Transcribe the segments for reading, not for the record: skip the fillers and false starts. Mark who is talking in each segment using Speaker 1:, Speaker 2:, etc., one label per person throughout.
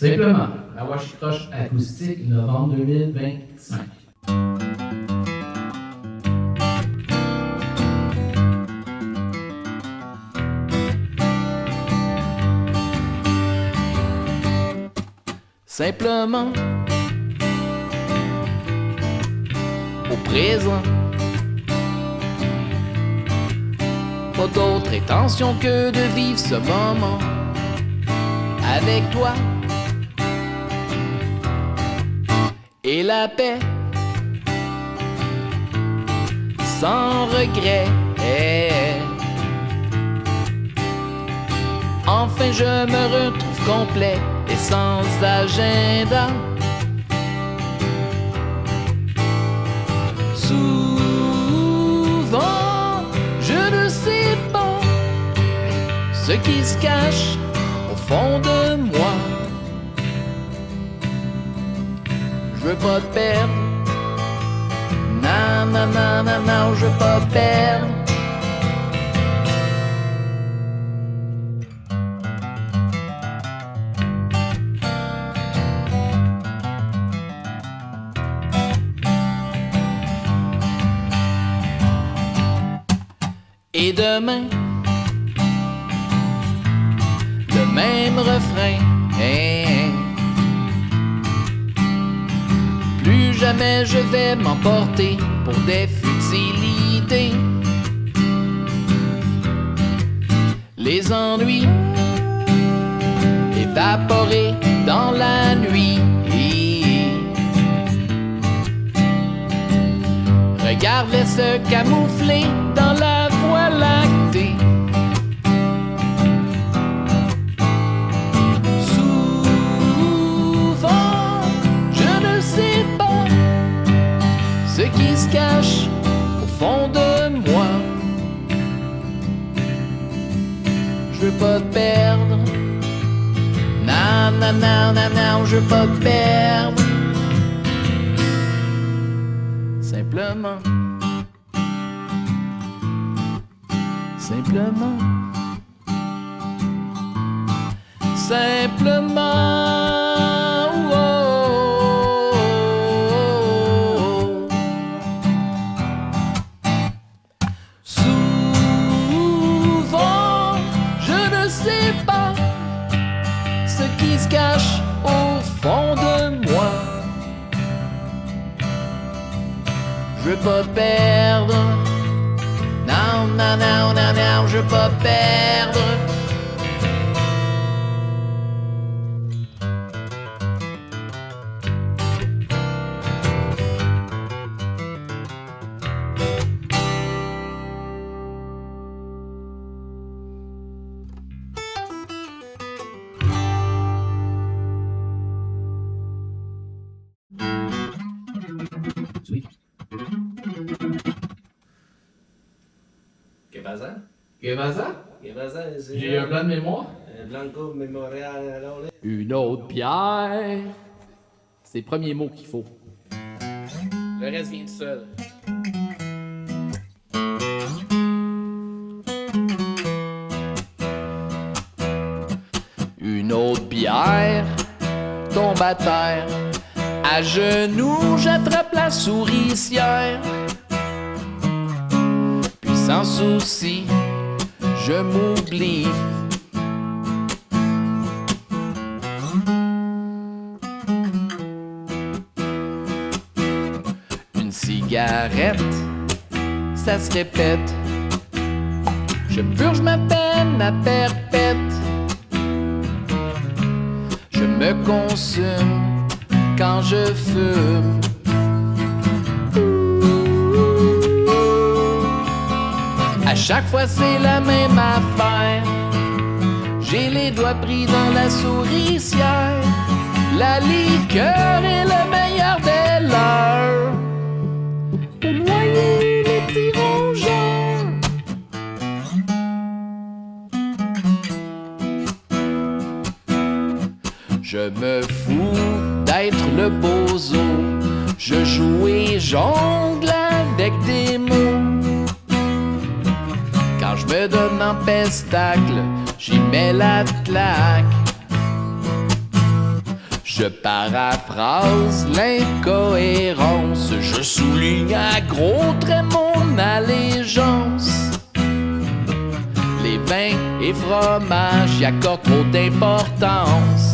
Speaker 1: Simplement, la Washicroche acoustique, novembre 2025.
Speaker 2: Simplement, au présent, pas d'autre intention que de vivre ce moment avec toi et la paix sans regret. Enfin je me retrouve complet et sans agenda. Souvent je ne sais pas ce qui se cache au fond de moi. Je veux pas te perdre. Non, non, non, non, non, je veux pas te perdre. Et demain, le même refrain. Plus jamais je vais m'emporter pour des futilités. Les ennuis évaporés dans la nuit. Regarde-les se camoufler dans la voie lactée. Souvent, je ne sais pas ce qui se cache au fond de moi. Je veux pas te perdre. Non, non, non, non, non, je veux pas te perdre. Simplement, simplement, simplement, oh, oh, oh. Souvent, je ne sais pas ce qui se cache au fond de moi. Je veux pas te perdre. Non, non, non, non, non, je veux pas te perdre.
Speaker 1: Sweet.
Speaker 3: ¿Qué pasa?
Speaker 1: ¿Qué pasa?
Speaker 3: ¿Qué pasa?
Speaker 1: J'ai un plan de mémoire.
Speaker 3: Blanco Memorial alors.
Speaker 2: Une autre bière. C'est le premier mot qu'il faut. Le reste vient tout seul. Une autre bière tombe à terre. À genoux, j'attrape la souricière. Puis sans souci, je m'oublie. Une cigarette, ça se répète. Je purge ma peine à perpète. Je me consume quand je fume. À chaque fois c'est la même affaire. J'ai les doigts pris dans la souricière. La liqueur est le meilleur des leurs pour noyer les petits rongeurs. Je me fous d'être le bozo. Je joue et jongle avec des mots. Quand je me donne en pestacle, j'y mets la claque. Je paraphrase l'incohérence, je souligne à gros traits mon allégeance. Les vins et fromages y accordent trop d'importance.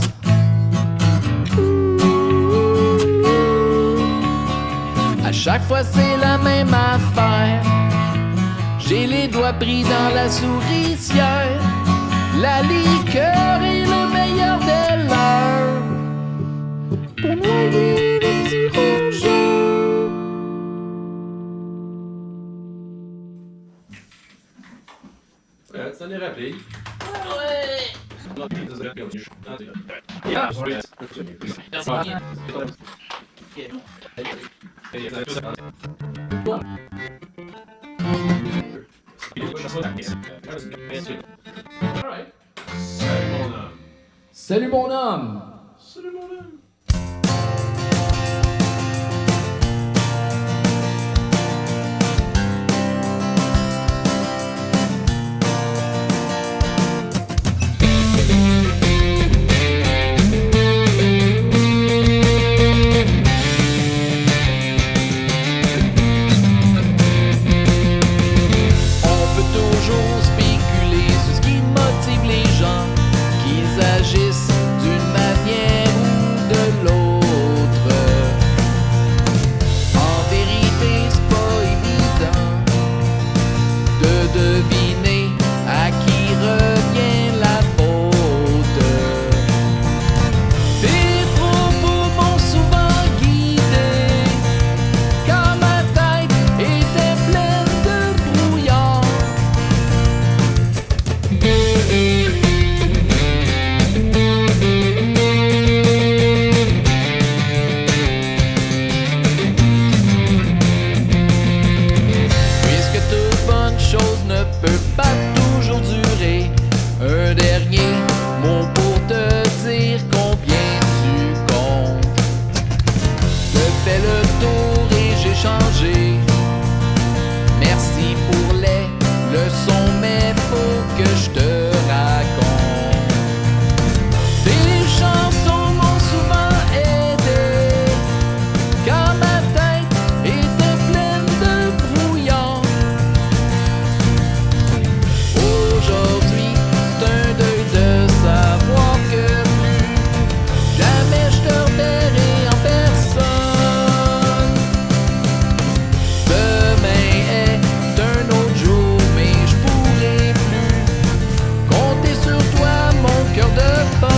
Speaker 2: À chaque fois c'est la même affaire. J'ai les doigts pris dans la souricière. La liqueur est le meilleur des leurs pour noyer les petits rongeurs.
Speaker 3: Ouais, ça n'est rappelé.
Speaker 1: Salut mon homme!
Speaker 3: Salut mon homme.
Speaker 2: On peut toujours spéculer sur ce qui motive les gens, qu'ils agissent d'une manière ou de l'autre. En vérité, c'est pas évident de deviner à qui revient la faute. Tes propos m'ont souvent guidé, car ma tête était pleine de brouillard. Puisque toute bonne chose ne peut pas toujours durer, un dernier mot pour te dire combien tu comptes. Je fais le tour et j'ai changé. Merci pour les leçons, mais faut que je te raconte. Tes chansons m'ont souvent aidé, car ma tête était pleine de brouillard. Aujourd'hui, c'est un deuil de savoir que plus jamais je te reverrai en personne. Demain est un autre jour, mais je pourrai plus compter sur toi, mon cœur de pomme.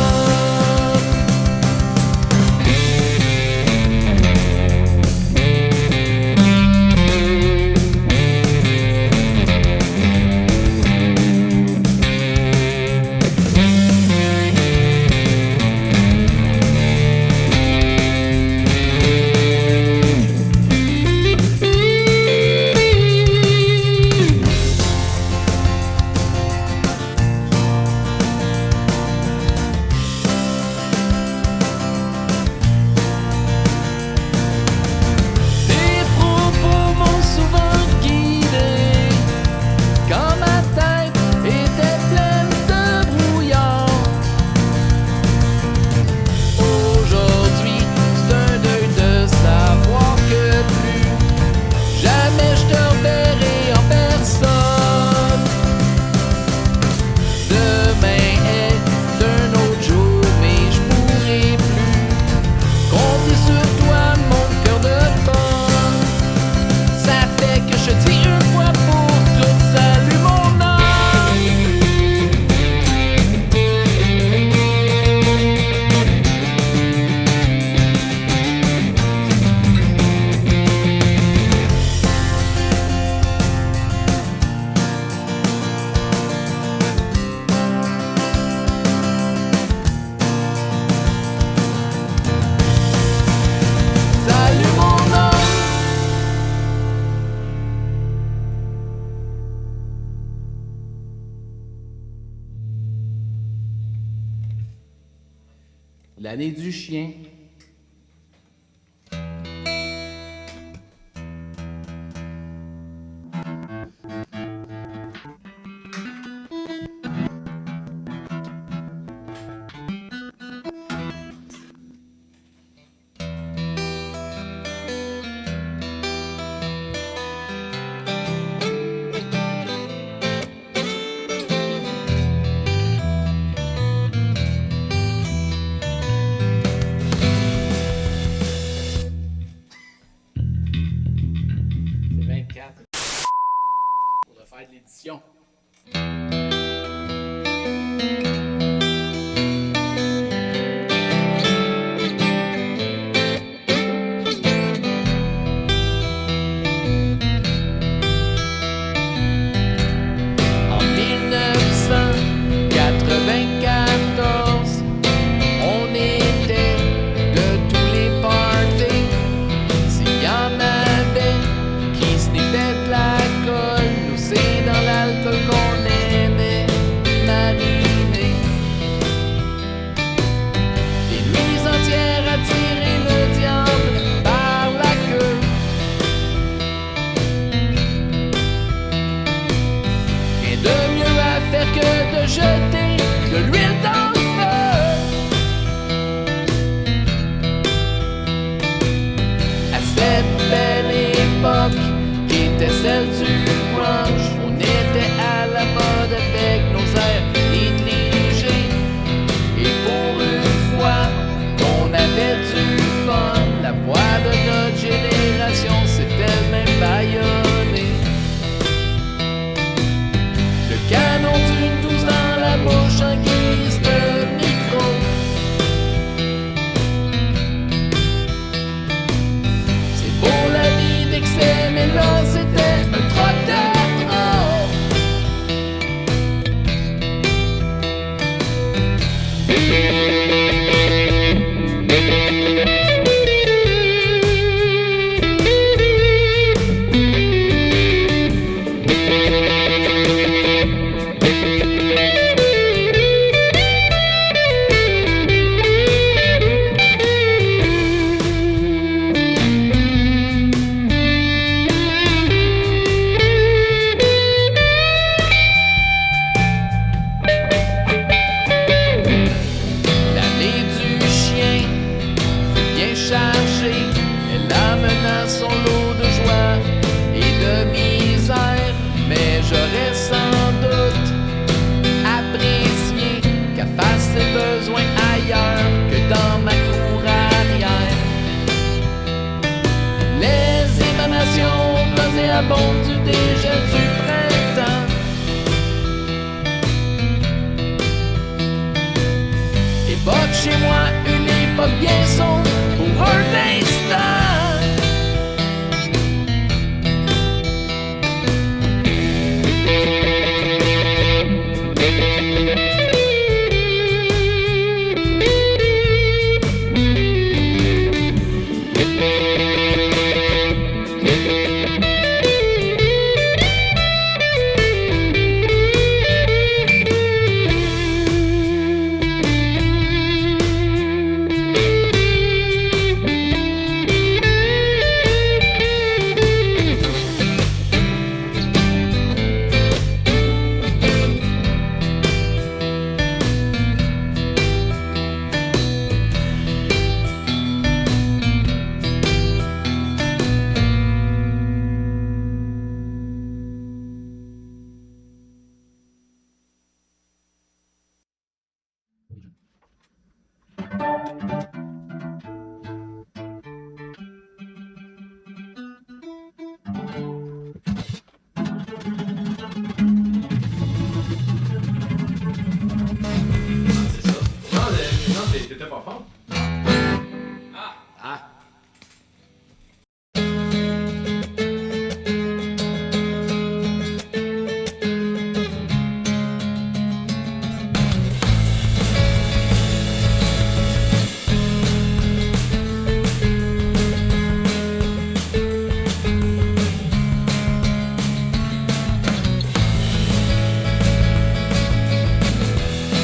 Speaker 2: Tes propos m'ont souvent guidé, quand ma tête était pleine de brouillard. Aujourd'hui, c'est un deuil de savoir que plus jamais je te reverrai en personne. Demain est un autre jour, mais je pourrai plus compter sur toi, mon cœur de pomme. Ça fait que je te dis une fois pour toutes, salut mon âme. Salut mon âme.
Speaker 1: L'année du chien.
Speaker 2: En 1994, on était de tous les parties. S'il y en avait qui sniffaient de la colle, nous c'est dans l'alcool qu'on aimait mariner. Des nuits entières à tirer le diable par la queue. Rien de mieux à faire que de jeter de l'huile dans le feu. À cette belle époque qui était celle du grunge, on était à la mode avec nos airs négligés. Et pour une fois qu'on avait du fun, la voix de notre génération s'était même bâillonnée. Le canon d'une 12 dans la bouche en guise de micro. C'est beau la vie d'excès, mais là c'était un troc de trop. L'année du chien fut bien chargée. Elle amena son lot de joie et de misère. Mais j'aurais sans doute apprécié qu'elle fasse ses besoins ailleurs que dans ma cour arrière. Les émanations nauséabondes du dégel du printemps. Évoque chez moi une époque bien sombre pour un instant.
Speaker 3: C'est ça. Non, t'étais pas fort.
Speaker 2: Ah,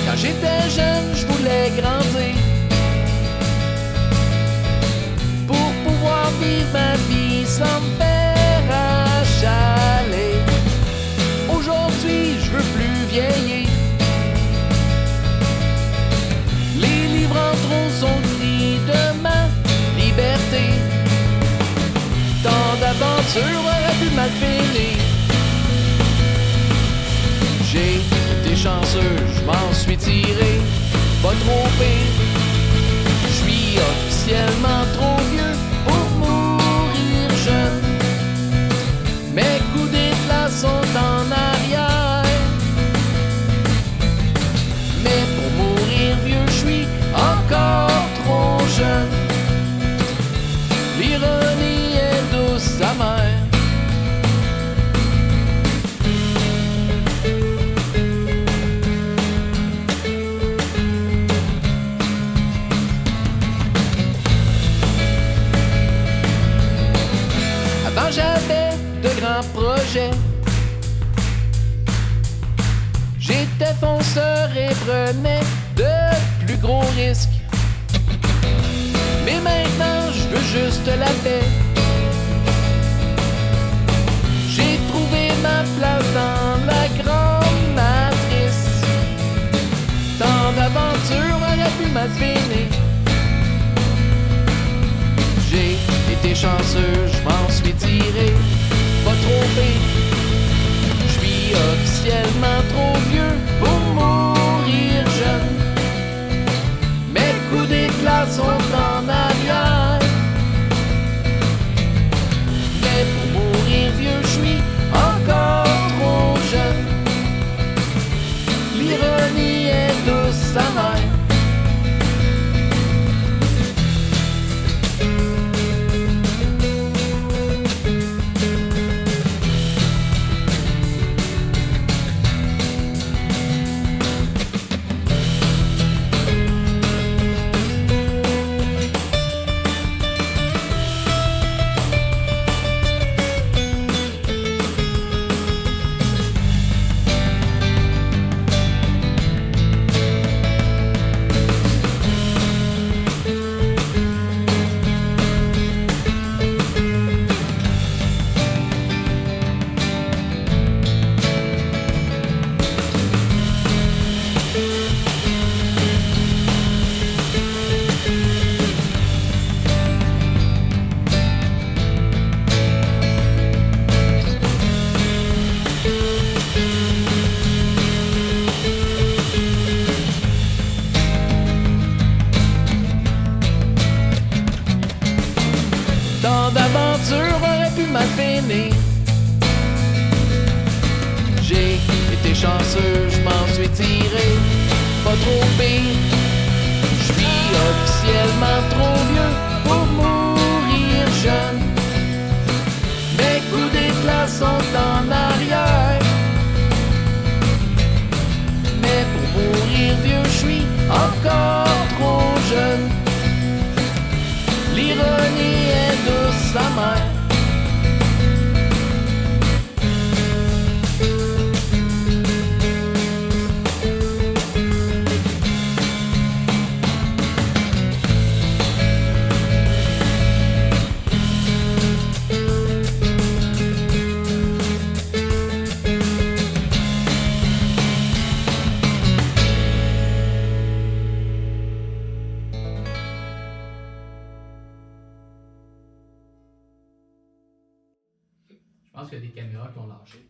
Speaker 2: quand j'étais jeune, je voulais grandir pour pouvoir vivre ma vie sans me faire achaler. Aujourd'hui, je veux plus vieillir. Les livres en trop sont cris de ma liberté. Tant d'aventures auraient pu mal finir. J'ai été chanceux, je m'en suis tiré, pas trop pire. Je suis officiellement trop vieux pour mourir jeune. Mes coups d'éclat sont en arrière. marchait. J'étais fonceur et prenais de plus gros risques. Mais maintenant, je veux juste la paix. J'ai trouvé ma place dans la grande matrice. Tant d'aventures aurait pu m'affiner. J'ai été chanceux, je m'en suis tiré. Pas trop pire. Je suis officiellement trop vieux pour mourir jeune. Mes coups d'éclat sont en arrière. Mais pour mourir vieux, je suis encore trop jeune. L'ironie est douce amère. Tant d'aventures auraient pu m'affiner. J'ai été chanceux, je m'en suis tiré. Pas trop pire. Je suis officiellement trop vieux pour mourir jeune. Mes coups d'éclat sont en arrière. Mais pour mourir vieux, je suis encore trop jeune. L'ironie est douce amère.
Speaker 1: Je pense qu'il y a des caméras qui ont lâché.